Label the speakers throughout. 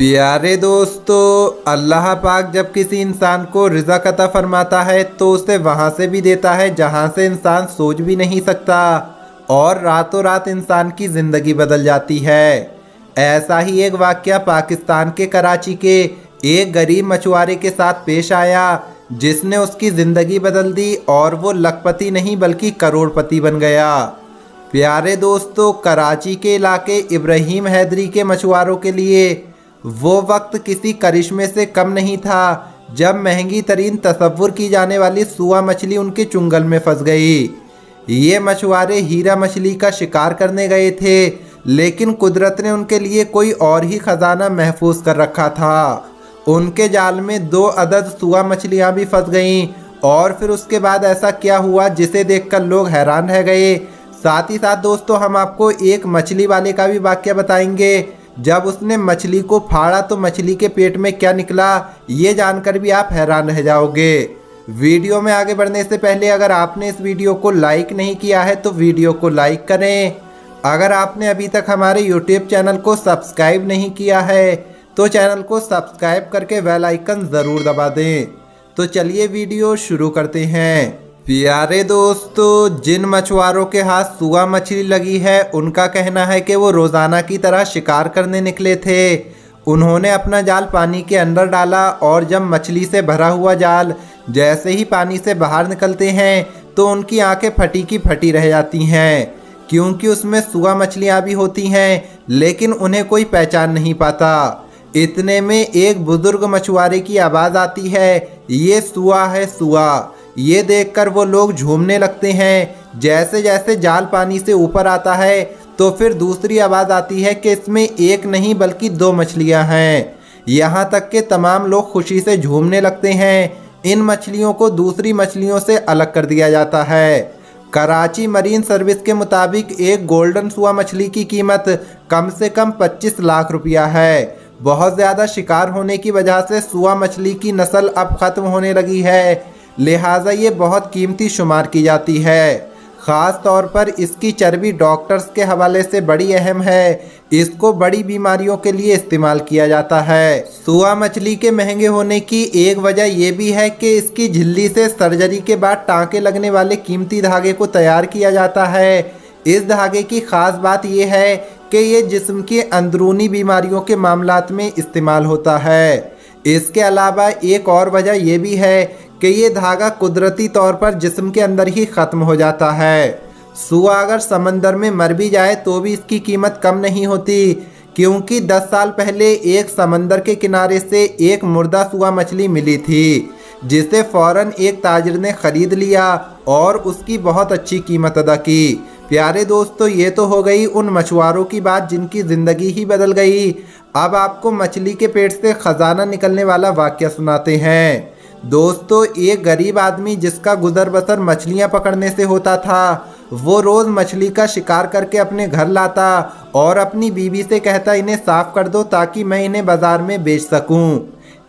Speaker 1: प्यारे दोस्तों, अल्लाह पाक जब किसी इंसान को रिज़्क़ अता फरमाता है तो उसे वहाँ से भी देता है जहाँ से इंसान सोच भी नहीं सकता, और रातों रात इंसान की ज़िंदगी बदल जाती है। ऐसा ही एक वाक़या पाकिस्तान के कराची के एक गरीब मछुआरे के साथ पेश आया, जिसने उसकी ज़िंदगी बदल दी और वो लखपति नहीं बल्कि करोड़पति बन गया। प्यारे दोस्तों, कराची के इलाके इब्राहिम हैदरी के मछुआरों के लिए वो वक्त किसी करिश्मे से कम नहीं था जब महंगी तरीन तसव्वुर की जाने वाली सुआ मछली उनके चुंगल में फंस गई। ये मछुआरे हीरा मछली का शिकार करने गए थे, लेकिन कुदरत ने उनके लिए कोई और ही खजाना महफूज कर रखा था। उनके जाल में 2 अदद सुआ मछलियां भी फंस गईं, और फिर उसके बाद ऐसा क्या हुआ जिसे देखकर लोग हैरान रह गए। साथ ही साथ दोस्तों, हम आपको एक मछली वाले का भी वाक़या बताएंगे। जब उसने मछली को फाड़ा तो मछली के पेट में क्या निकला, ये जानकर भी आप हैरान रह जाओगे। वीडियो में आगे बढ़ने से पहले अगर आपने इस वीडियो को लाइक नहीं किया है तो वीडियो को लाइक करें। अगर आपने अभी तक हमारे यूट्यूब चैनल को सब्सक्राइब नहीं किया है तो चैनल को सब्सक्राइब करके बेल आइकन ज़रूर दबा दें। तो चलिए वीडियो शुरू करते हैं। प्यारे दोस्तों, जिन मछुआरों के हाथ सुआ मछली लगी है उनका कहना है कि वो रोज़ाना की तरह शिकार करने निकले थे। उन्होंने अपना जाल पानी के अंदर डाला और जब मछली से भरा हुआ जाल जैसे ही पानी से बाहर निकलते हैं तो उनकी आंखें फटी की फटी रह जाती हैं, क्योंकि उसमें सुआ मछलियाँ भी होती हैं, लेकिन उन्हें कोई पहचान नहीं पाता। इतने में एक बुजुर्ग मछुआरे की आवाज़ आती है, ये सुआ है सुआ। ये देखकर वो लोग झूमने लगते हैं। जैसे जैसे जाल पानी से ऊपर आता है तो फिर दूसरी आवाज़ आती है कि इसमें एक नहीं बल्कि 2 मछलियां हैं। यहाँ तक कि तमाम लोग खुशी से झूमने लगते हैं। इन मछलियों को दूसरी मछलियों से अलग कर दिया जाता है। कराची मरीन सर्विस के मुताबिक एक गोल्डन सुआ मछली की कीमत कम से कम 25 लाख रुपया है। बहुत ज़्यादा शिकार होने की वजह से सुआ मछली की नस्ल अब ख़त्म होने लगी है, लिहाजा ये बहुत कीमती शुमार की जाती है। ख़ास तौर पर इसकी चर्बी डॉक्टर्स के हवाले से बड़ी अहम है। इसको बड़ी बीमारियों के लिए इस्तेमाल किया जाता है। सुआ मछली के महंगे होने की एक वजह यह भी है कि इसकी झिल्ली से सर्जरी के बाद टाँके लगने वाले कीमती धागे को तैयार किया जाता है। इस धागे की ख़ास बात यह है कि ये जिस्म की अंदरूनी बीमारियों के मामलात में इस्तेमाल होता है। इसके अलावा एक और वजह यह भी है कि ये धागा कुदरती तौर पर जिस्म के अंदर ही ख़त्म हो जाता है। सुआ अगर समंदर में मर भी जाए तो भी इसकी कीमत कम नहीं होती, क्योंकि 10 साल पहले एक समंदर के किनारे से एक मुर्दा सुआ मछली मिली थी, जिसे फ़ौरन एक ताजिर ने ख़रीद लिया और उसकी बहुत अच्छी कीमत अदा की। प्यारे दोस्तों, ये तो हो गई उन मछुआरों की बात जिनकी ज़िंदगी ही बदल गई। अब आपको मछली के पेट से ख़जाना निकलने वाला वाक़या सुनाते हैं। दोस्तों, एक गरीब आदमी जिसका गुजर बसर मछलियाँ पकड़ने से होता था, वो रोज़ मछली का शिकार करके अपने घर लाता और अपनी बीवी से कहता, इन्हें साफ़ कर दो ताकि मैं इन्हें बाज़ार में बेच सकूं।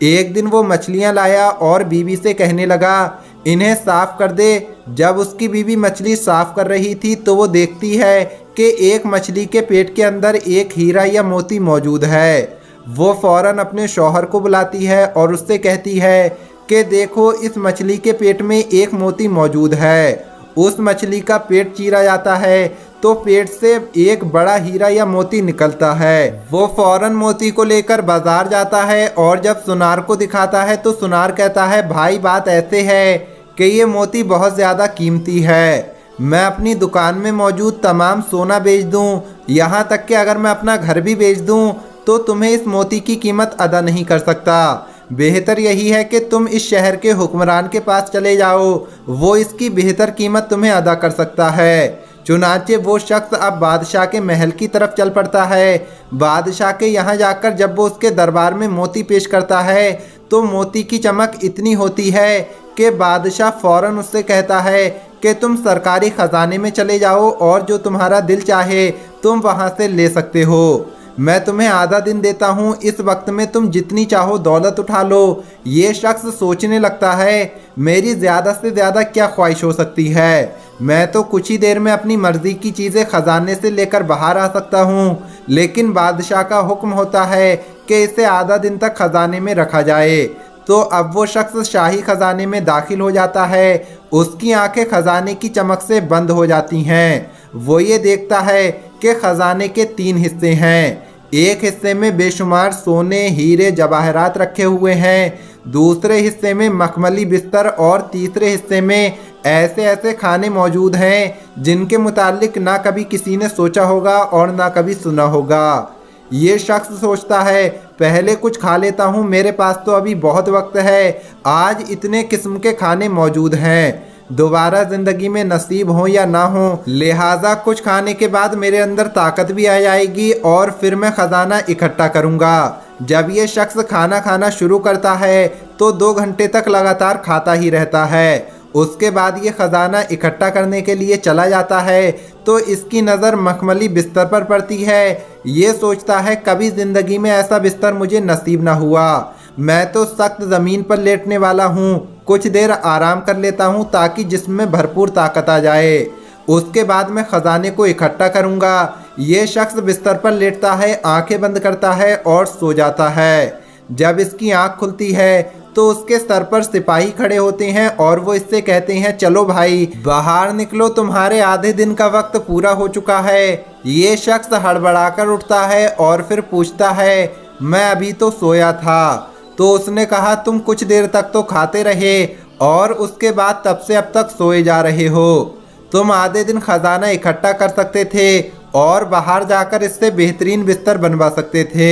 Speaker 1: एक दिन वो मछलियाँ लाया और बीवी से कहने लगा, इन्हें साफ़ कर दे। जब उसकी बीवी मछली साफ़ कर रही थी तो वो देखती है कि एक मछली के पेट के अंदर एक हीरा या मोती मौजूद है। वो फ़ौरन अपने शौहर को बुलाती है और उससे कहती है कि देखो, इस मछली के पेट में एक मोती मौजूद है। उस मछली का पेट चीरा जाता है तो पेट से एक बड़ा हीरा या मोती निकलता है। वो फ़ौरन मोती को लेकर बाजार जाता है और जब सुनार को दिखाता है तो सुनार कहता है, भाई बात ऐसे है कि ये मोती बहुत ज़्यादा कीमती है। मैं अपनी दुकान में मौजूद तमाम सोना बेच दूं, यहाँ तक कि अगर मैं अपना घर भी बेच दूं तो तुम्हें इस मोती की कीमत अदा नहीं कर सकता। बेहतर यही है कि तुम इस शहर के हुक्मरान के पास चले जाओ, वो इसकी बेहतर कीमत तुम्हें अदा कर सकता है। चुनांचे वो शख्स अब बादशाह के महल की तरफ चल पड़ता है। बादशाह के यहाँ जाकर जब वो उसके दरबार में मोती पेश करता है तो मोती की चमक इतनी होती है कि बादशाह फ़ौरन उससे कहता है कि तुम सरकारी ख़जाने में चले जाओ और जो तुम्हारा दिल चाहे तुम वहाँ से ले सकते हो। मैं तुम्हें आधा दिन देता हूँ, इस वक्त में तुम जितनी चाहो दौलत उठा लो। ये शख्स सोचने लगता है, मेरी ज़्यादा से ज़्यादा क्या ख्वाहिश हो सकती है। मैं तो कुछ ही देर में अपनी मर्जी की चीज़ें खजाने से लेकर बाहर आ सकता हूँ, लेकिन बादशाह का हुक्म होता है कि इसे आधा दिन तक खजाने में रखा जाए। तो अब वो शख्स शाही खजाने में दाखिल हो जाता है। उसकी आंखें खजाने की चमक से बंद हो जाती हैं। वो ये देखता है कि खजाने के 3 हिस्से हैं। एक हिस्से में बेशुमार सोने, हीरे, जवाहरात रखे हुए हैं, दूसरे हिस्से में मखमली बिस्तर और तीसरे हिस्से में ऐसे ऐसे खाने मौजूद हैं जिनके मुतालिक ना कभी किसी ने सोचा होगा और ना कभी सुना होगा। ये शख्स सोचता है, पहले कुछ खा लेता हूँ, मेरे पास तो अभी बहुत वक्त है, आज इतने किस्म के खाने मौजूद हैं, दोबारा ज़िंदगी में नसीब हो या ना हो, लिहाजा कुछ खाने के बाद मेरे अंदर ताकत भी आ जाएगी और फिर मैं ख़जाना इकट्ठा करूँगा। जब ये शख्स खाना खाना शुरू करता है तो 2 घंटे तक लगातार खाता ही रहता है। उसके बाद ये ख़जाना इकट्ठा करने के लिए चला जाता है तो इसकी नज़र मखमली बिस्तर पर पड़ती है। ये सोचता है, कभी ज़िंदगी में ऐसा बिस्तर मुझे नसीब ना हुआ, मैं तो सख्त ज़मीन पर लेटने वाला हूँ, कुछ देर आराम कर लेता हूँ ताकि जिस्म में भरपूर ताकत आ जाए, उसके बाद मैं ख़जाने को इकट्ठा करूँगा। ये शख्स बिस्तर पर लेटता है, आंखें बंद करता है और सो जाता है। जब इसकी आंख खुलती है तो उसके सर पर सिपाही खड़े होते हैं और वो इससे कहते हैं, चलो भाई बाहर निकलो, तुम्हारे आधे दिन का वक्त पूरा हो चुका है। ये शख्स हड़बड़ाकर उठता है और फिर पूछता है, मैं अभी तो सोया था। तो उसने कहा, तुम कुछ देर तक तो खाते रहे और उसके बाद तब से अब तक सोए जा रहे हो। तुम आधे दिन खजाना इकट्ठा कर सकते थे और बाहर जाकर इससे बेहतरीन बिस्तर बनवा सकते थे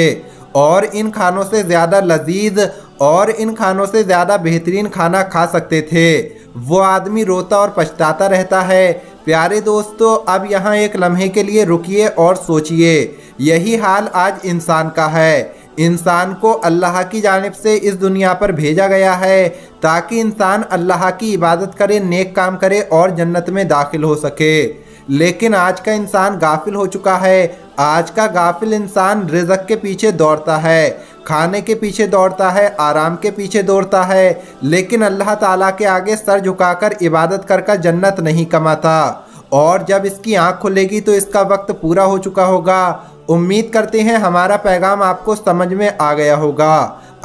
Speaker 1: और इन खानों से ज़्यादा लजीज और इन खानों से ज़्यादा बेहतरीन खाना खा सकते थे। वो आदमी रोता और पछताता रहता है। प्यारे दोस्तों, अब यहाँ एक लम्हे के लिए रुकिए और सोचिए, यही हाल आज इंसान का है। इंसान को अल्लाह की जानिब से इस दुनिया पर भेजा गया है ताकि इंसान अल्लाह की इबादत करे, नेक काम करे और जन्नत में दाखिल हो सके। लेकिन आज का इंसान गाफिल हो चुका है। आज का गाफिल इंसान रिज़्क़ के पीछे दौड़ता है, खाने के पीछे दौड़ता है, आराम के पीछे दौड़ता है, लेकिन अल्लाह ताला के आगे सर झुकाकर इबादत कर जन्नत नहीं कमाता। और जब इसकी आँख खुलेगी तो इसका वक्त पूरा हो चुका होगा। उम्मीद करते हैं हमारा पैगाम आपको समझ में आ गया होगा।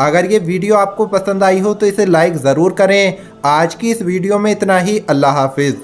Speaker 1: अगर ये वीडियो आपको पसंद आई हो तो इसे लाइक ज़रूर करें। आज की इस वीडियो में इतना ही। अल्लाह हाफिज़।